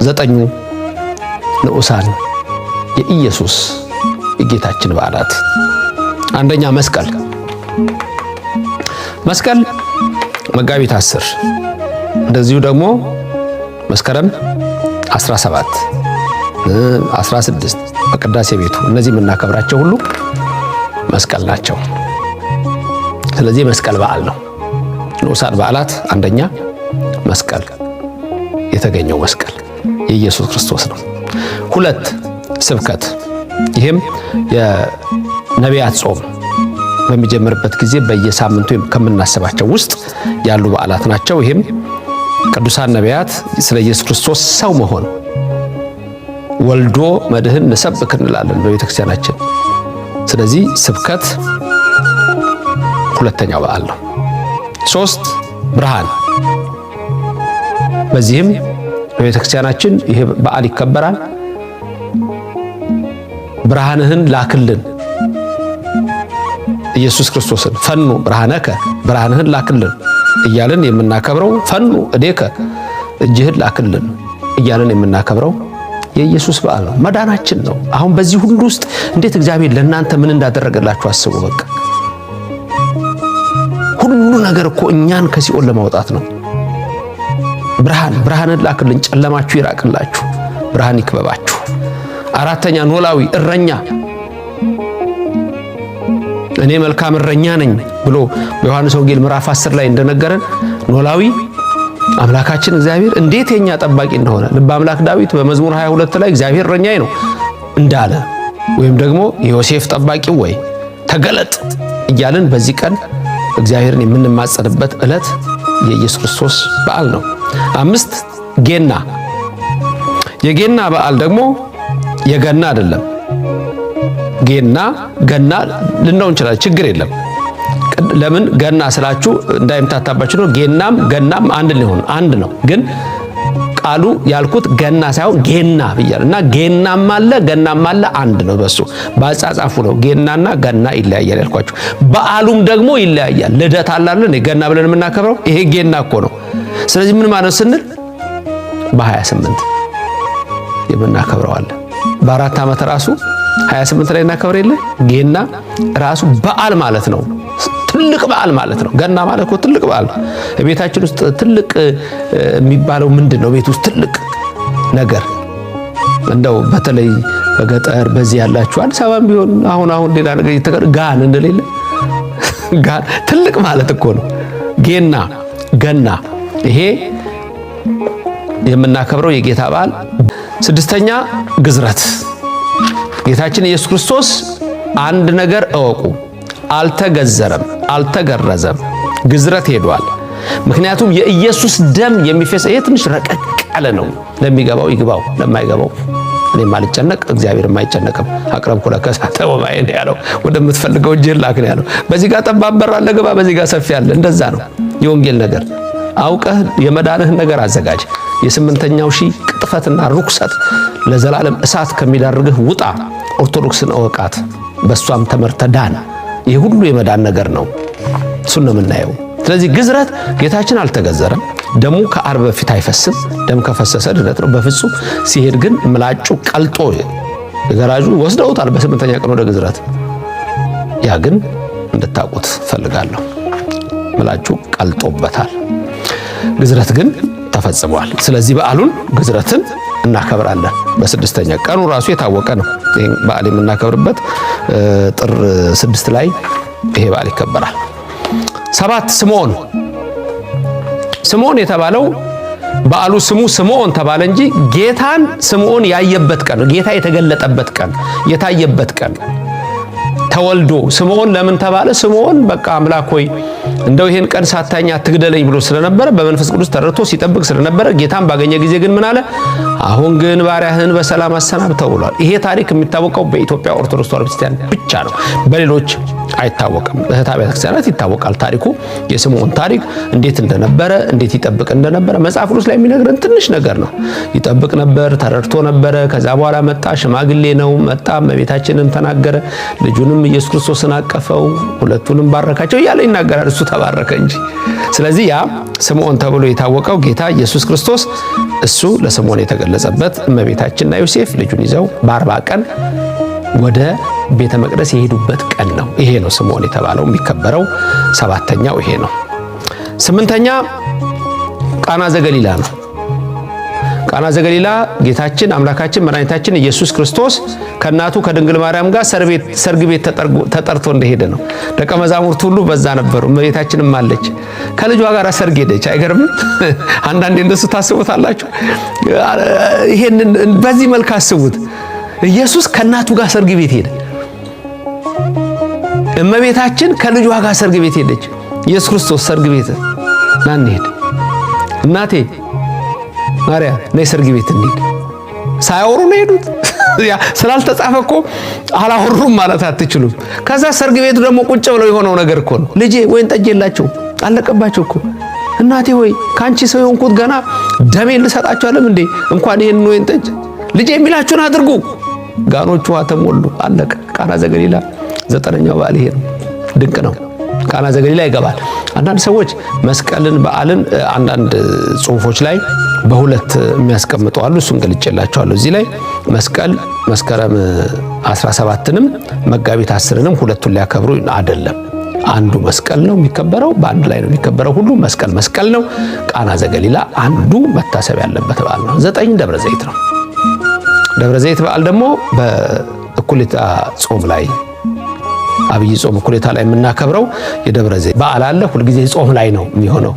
ዘጠኙ ንዑሳን የኢየሱስ የጌታችን በዓላት። አንደኛ መስቀል። መስቀል መጋቢት 10 እንደዚሁ ደግሞ መስከረም 17 16 በቅዳሴ ቤቱ እነዚህ የምናከብራቸው ሁሉ መስቀል ናቸው። ስለዚህ መስቀል በዓል ነው። ንዑሳን በዓላት አንደኛ መስቀል፣ የተገኘው መስቀል የኢየሱስ ክርስቶስ ነው። ሁለት ስብከት። ይህም የነቢያት ጾም በሚጀምርበት ጊዜ በየሳምንቱ ከምናስባቸው ውስጥ ያሉ በዓላት ናቸው። ይህም ቅዱሳን ነቢያት ስለ ኢየሱስ ክርስቶስ ሰው መሆን ወልዶ መድህን ንሰብክ እንላለን በቤተክርስቲያናችን። ስለዚህ ስብከት ሁለተኛው በዓል ነው። ሶስት ብርሃን። በዚህም በቤተክርስቲያናችን ይሄ በዓል ይከበራል። ብርሃንህን ላክልን ኢየሱስ ክርስቶስን ፈኑ ብርሃነከ ብርሃንህን ላክልን እያልን የምናከብረው ፈኑ እዴከ እጅህን ላክልን እያልን የምናከብረው የኢየሱስ በዓል ነው። መዳናችን ነው። አሁን በዚህ ሁሉ ውስጥ እንዴት እግዚአብሔር ለእናንተ ምን እንዳደረገላችሁ አስቡ። በቃ ሁሉ ነገር እኮ እኛን ከሲኦል ለማውጣት ነው። ብርሃንን ላክልን፣ ጨለማችሁ ይራቅላችሁ፣ ብርሃን ይክበባችሁ። አራተኛ ኖላዊ እረኛ። እኔ መልካም እረኛ ነኝ ብሎ በዮሐንስ ወንጌል ምዕራፍ 10 ላይ እንደነገረን ኖላዊ አምላካችን እግዚአብሔር እንዴት የኛ ጠባቂ እንደሆነ ልበ አምላክ ዳዊት በመዝሙር 22 ላይ እግዚአብሔር እረኛዬ ነው እንዳለ፣ ወይም ደግሞ የዮሴፍ ጠባቂው ወይ ተገለጥ እያልን በዚህ ቀን እግዚአብሔርን የምንማጸንበት ዕለት የኢየሱስ ክርስቶስ በዓል ነው። አምስት ጌና። የጌና በዓል ደግሞ የገና አይደለም። ጌና ገና ልንለው እንችላለን፣ ችግር የለም። ለምን ገና ስላችሁ እንዳይምታታባችሁ ነው። ጌናም ገናም አንድ ነው። ግን ቃሉ ያልኩት ገና ሳይሆን ጌና ብያለሁ እና ጌናም አለ ገናም አለ አንድ ነው። በሱ ባጻጻፉ ነው ጌናና ገና ይለያያል ያልኳችሁ። በዓሉም ደግሞ ይለያያል። ልደት አላለን ገና ብለን የምናከብረው ይሄ ጌና እኮ ነው። ስለዚህ ምን ማለት ስንል በ28 የምናከብረው አለ። በአራት ዓመት ራሱ 28 ላይ እናከብር የለ ጌና ራሱ በዓል ማለት ነው። ትልቅ በዓል ማለት ነው። ገና ማለት እኮ ትልቅ በዓል ነው። ቤታችን ውስጥ ትልቅ የሚባለው ምንድነው? ቤት ውስጥ ትልቅ ነገር እንደው በተለይ በገጠር በዚህ ያላችሁ አዲስ አበባም ቢሆን አሁን ሌላ ነገር ጋን እንደሌለ ጋን ትልቅ ማለት እኮ ነው። ጌና ገና ይሄ የምናከብረው የጌታ በዓል። ስድስተኛ ግዝረት። ጌታችን ኢየሱስ ክርስቶስ አንድ ነገር እወቁ፣ አልተገዘረም፣ አልተገረዘም፣ ግዝረት ሄዷል። ምክንያቱም የኢየሱስ ደም የሚፈሰው ይሄ ትንሽ ረቀቅ ያለ ነው። ለሚገባው ይግባው፣ ለማይገባው እኔም አልጨነቅ እግዚአብሔርም አይጨነቅም። አቅረብኩ ለከ እሳተ ወማየ ነው ያለው። ወደምትፈልገው እጅህን ላክ ነው ያለው። በዚህ ጋር ጠባብ በር አለ ግባ፣ በዚህ ጋር ሰፊ አለ። እንደዛ ነው የወንጌል ነገር። አውቀህ የመዳንህን ነገር አዘጋጅ። የስምንተኛው ሺህ ቅጥፈትና ርኩሰት ለዘላለም እሳት ከሚዳርግህ ውጣ። ኦርቶዶክስን እወቃት፣ በሷም ተመርተ ዳን። ይህ ሁሉ የመዳን ነገር ነው። እሱን ነው የምናየው። ስለዚህ ግዝረት ጌታችን አልተገዘረም። ደሙ ከዓርብ በፊት አይፈስም። ደም ከፈሰሰ ድነት ነው በፍጹም። ሲሄድ ግን ምላጩ ቀልጦ የገራጁ ወስደውታል በስምንተኛ ቀን ወደ ግዝረት። ያ ግን እንድታውቁት ፈልጋለሁ። ምላጩ ቀልጦበታል። ግዝረት ግን ተፈጽሟል። ስለዚህ በዓሉን ግዝረትን እናከብራለን። በስድስተኛ ቀኑ ራሱ የታወቀ ነው። ይሄ በዓል የምናከብርበት ጥር 6 ላይ ይሄ በዓል ይከበራል። 7 ስምዖን። ስምዖን የተባለው በዓሉ ስሙ ስምዖን ተባለ እንጂ ጌታን ስምዖን ያየበት ቀን ነው። ጌታ የተገለጠበት ቀን፣ የታየበት ቀን ተወልዶ ስምዖን ለምን ተባለ? ስምዖን በቃ አምላክ ሆይ እንደው ይሄን ቀን ሳታኛ አትግደለኝ ብሎ ስለነበረ በመንፈስ ቅዱስ ተረድቶ ሲጠብቅ ስለነበረ ጌታን ባገኘ ጊዜ ግን ምን አለ? አሁን ግን ባሪያህን በሰላም አሰናብተው ብሏል። ይሄ ታሪክ የሚታወቀው በኢትዮጵያ ኦርቶዶክስ ተዋሕዶ ቤተክርስቲያን ብቻ ነው። በሌሎች አይታወቅም። በእህት አብያተ ክርስቲያናት ይታወቃል ታሪኩ። የስምዖን ታሪክ እንዴት እንደነበረ እንዴት ይጠብቅ እንደነበረ መጽሐፍ ቅዱስ ላይ የሚነግረን ትንሽ ነገር ነው። ይጠብቅ ነበር፣ ተረድቶ ነበረ። ከዛ በኋላ መጣ፣ ሽማግሌ ነው መጣ፣ እመቤታችንን ተናገረ፣ ልጁንም ኢየሱስ ክርስቶስን አቀፈው፣ ሁለቱንም ባረካቸው እያለ ይናገራል። እርሱ ተባረከ እንጂ። ስለዚህ ያ ስምዖን ተብሎ የታወቀው ጌታ ኢየሱስ ክርስቶስ እሱ ለስምዖን የተገለጸበት እመቤታችንና ዮሴፍ ልጁን ይዘው በ40 ቀን ወደ ቤተ መቅደስ የሄዱበት ቀን ነው። ይሄ ነው ስምዖን የተባለው የሚከበረው። 7ኛው ይሄ ነው። 8ኛ ቃና ዘገሊላ ነው። ቃና ዘገሊላ ጌታችን አምላካችን መድኃኒታችን ኢየሱስ ክርስቶስ ከእናቱ ከድንግል ማርያም ጋር ሰርግ ቤት ተጠርቶ እንደሄደ ነው። ደቀ መዛሙርት ሁሉ በዛ ነበሩ። እመቤታችንም አለች፣ ከልጇ ጋር ሰርግ ሄደች። አይገርምም? አንዳንዴ እንደሱ ታስቡታላችሁ። ይሄንን በዚህ መልክ አስቡት። ኢየሱስ ከእናቱ ጋር ሰርግ ቤት ሄደ። እመቤታችን ከልጇ ጋር ሰርግ ቤት ሄደች። ኢየሱስ ክርስቶስ ሰርግ ቤት ና እንሂድ፣ እናቴ ማርያም ነይ ሰርግ ቤት እንሂድ። ሳያወሩ ነው ሄዱት። ስላልተጻፈ እኮ አላወሩም ማለት አትችሉም። ከዛ ሰርግ ቤቱ ደግሞ ቁጭ ብለው የሆነው ነገር እኮ ነው። ልጄ ወይን ጠጅ የላቸው አለቀባቸው እኮ። እናቴ ወይ ካንቺ ሰው የሆንኩት ገና ደሜን ልሰጣቸው አለም እንዴ? እንኳን ይሄን ወይን ጠጅ ልጄ የሚላችሁን አድርጉ። ጋኖቹ ውሃ ተሞሉ፣ አለቀ። ቃና ዘገሊላ 9ኛው በዓል ይሄ ነው። ድንቅ ነው። ቃና ዘገሊላ ይገባል። አንዳንድ ሰዎች መስቀልን በዓልን አንዳንድ ጽሑፎች ላይ በሁለት የሚያስቀምጡ አሉ። እሱን ገልጬላችኋለሁ። እዚህ ላይ መስቀል መስከረም 17ንም መጋቢት 10ንም ሁለቱን ሊያከብሩ አይደለም። አንዱ መስቀል ነው የሚከበረው፣ በአንድ ላይ ነው የሚከበረው። ሁሉ መስቀል ነው። ቃና ዘገሊላ አንዱ መታሰብ ያለበት በዓል ነው። 9 ደብረ ዘይት ነው። ደብረ ዘይት በዓል ደግሞ በእኩሌታ ጾም ላይ አብይ ጾም እኩሌታ ላይ የምናከብረው የደብረ ዘይት በዓል አለ። ሁልጊዜ ጾም ላይ ነው የሚሆነው።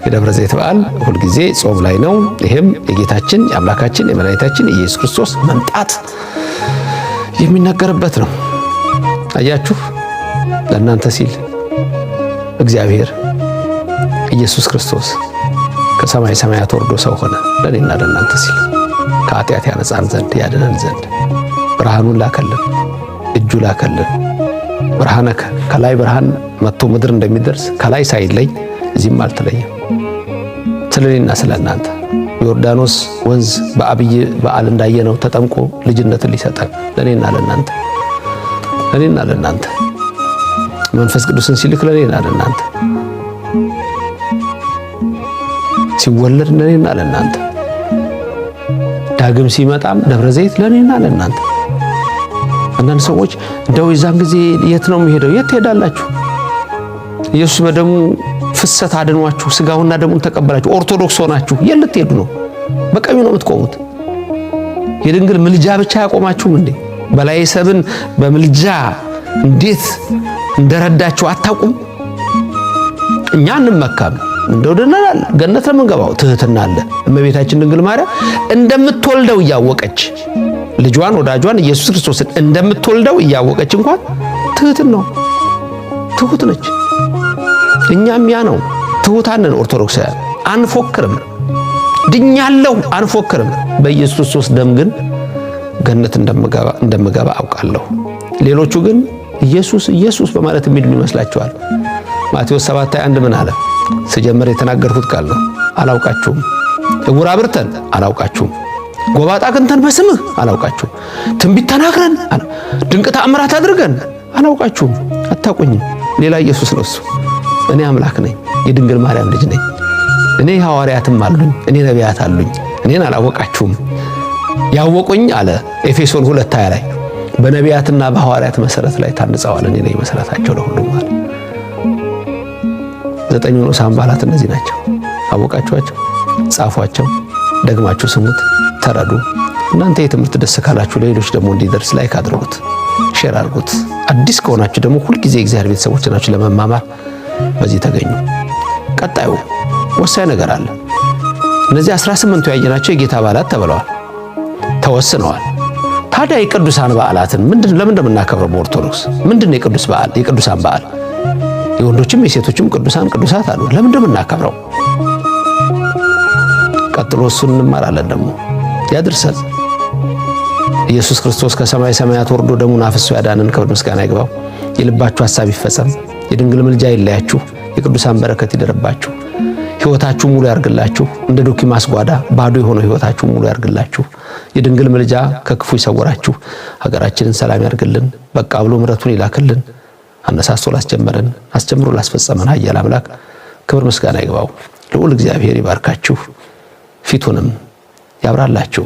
የደብረ ዘይት በዓል ሁልጊዜ ጾም ላይ ነው። ይሄም የጌታችን የአምላካችን የመድኃኒታችን የኢየሱስ ክርስቶስ መምጣት የሚነገርበት ነው። አያችሁ፣ ለእናንተ ሲል እግዚአብሔር ኢየሱስ ክርስቶስ ከሰማይ ሰማያት ወርዶ ሰው ሆነ። ለእኔና ለእናንተ ሲል ከኃጢአት ያነጻን ዘንድ ያድነን ዘንድ ብርሃኑን ላከልን፣ እጁ ላከልን። ብርሃነ ከላይ ብርሃን መጥቶ ምድር እንደሚደርስ ከላይ ሳይለይ እዚህም አልተለየም። ስለኔና ስለናንተ ዮርዳኖስ ወንዝ በአብይ በዓል እንዳየነው ተጠምቆ ልጅነትን ሊሰጠን ለኔና ለናንተ መንፈስ ቅዱስን ሲልክ ለኔና ለናንተ ሲወለድ ለኔና ለናንተ ዳግም ሲመጣም ደብረ ዘይት ለኔና ለናንተ። አንዳንድ ሰዎች እንደው የዛን ጊዜ የት ነው የሚሄደው? የት ትሄዳላችሁ? ኢየሱስ በደሙ ፍሰት አድኗችሁ ስጋውና ደሙን ተቀበላችሁ ኦርቶዶክስ ሆናችሁ የት ልትሄዱ ነው? በቀኙ ነው የምትቆሙት። የድንግል ምልጃ ብቻ ያቆማችሁም እንዴ? በላይ ሰብን በምልጃ እንዴት እንደረዳችሁ አታውቁም? እኛ እንመካም እንደው ደናል ገነት ለምንገባው ትህትና አለ። እመቤታችን ድንግል ማርያም እንደምትወልደው እያወቀች ልጇን ወዳጇን ኢየሱስ ክርስቶስን እንደምትወልደው እያወቀች እንኳን ትሁት ነች። እኛም ያ ነው። ትሁታንን ኦርቶዶክሳውያን አንፎክርም፣ ድኛለሁ አንፎክርም። በኢየሱስ ክርስቶስ ደም ግን ገነት እንደምገባ አውቃለሁ። ሌሎቹ ግን ኢየሱስ በማለት የሚድኑ ይመስላቸዋል። ማቴዎስ 7:21 ምን አለ? ስጀምር የተናገርኩት ቃል ነው። አላውቃችሁም። ዕውር አብርተን አላውቃችሁም። ጎባጣ ክንተን በስምህ አላውቃችሁም። ትንቢት ተናግረን ድንቅ ተአምራት አድርገን አላውቃችሁም። አታውቁኝም። ሌላ ኢየሱስ ነው እሱ። እኔ አምላክ ነኝ፣ የድንግል ማርያም ልጅ ነኝ። እኔ ሐዋርያትም አሉኝ፣ እኔ ነቢያት አሉኝ። እኔን አላወቃችሁም። ያወቁኝ አለ ኤፌሶን 2:20 ላይ በነቢያትና በሐዋርያት መሰረት ላይ ታንጸዋል። እኔ ነኝ መሰረታቸው ለሁሉም አለ። 9 ንዑሳን በዓላት እነዚህ ናቸው። አወቃችኋቸው፣ ጻፏቸው፣ ደግማችሁ ስሙት፣ ተረዱ። እናንተ የትምህርት ደስ ካላችሁ ለሌሎች ደግሞ እንዲደርስ ላይክ አድርጉት፣ ሼር አድርጉት። አዲስ ከሆናችሁ ደግሞ ሁልጊዜ እግዚአብሔር ቤተሰቦች ናችሁ ለመማማር በዚህ ተገኙ። ቀጣዩ ወሳኝ ነገር አለ። እነዚህ 18ቱ ያየናቸው የጌታ በዓላት ተብለዋል፣ ተወስነዋል። ታዲያ የቅዱሳን በዓላትን ለምን እንደምናከብረው በኦርቶዶክስ ምንድነው የቅዱስ በዓል? የቅዱሳን በዓል የወንዶችም የሴቶችም ቅዱሳት አሉ። ለምን እንደምናከብረው ቀጥሎ እሱን እንማራለን። ደግሞ ያድርሰን። ኢየሱስ ክርስቶስ ከሰማይ ሰማያት ወርዶ ደሙን አፍሶ ያዳነን ክብር ምስጋና ይግባው። የልባችሁ ሐሳብ ይፈጸም። የድንግል ምልጃ ይለያችሁ። የቅዱሳን በረከት ይደረባችሁ። ሕይወታችሁ ሙሉ ያርግላችሁ። እንደ ዶኪማስ ጓዳ ባዶ የሆነው ሕይወታችሁ ሙሉ ያርግላችሁ። የድንግል ምልጃ ከክፉ ይሰውራችሁ። ሀገራችንን ሰላም ያርግልን። በቃ ብሎ ምሕረቱን ይላክልን። አነሳስቶ ላስጀመረን አስጀምሮ ላስፈጸመን ኃያል አምላክ ክብር ምስጋና ይግባው። ልዑል እግዚአብሔር ይባርካችሁ፣ ፊቱንም ያብራላችሁ።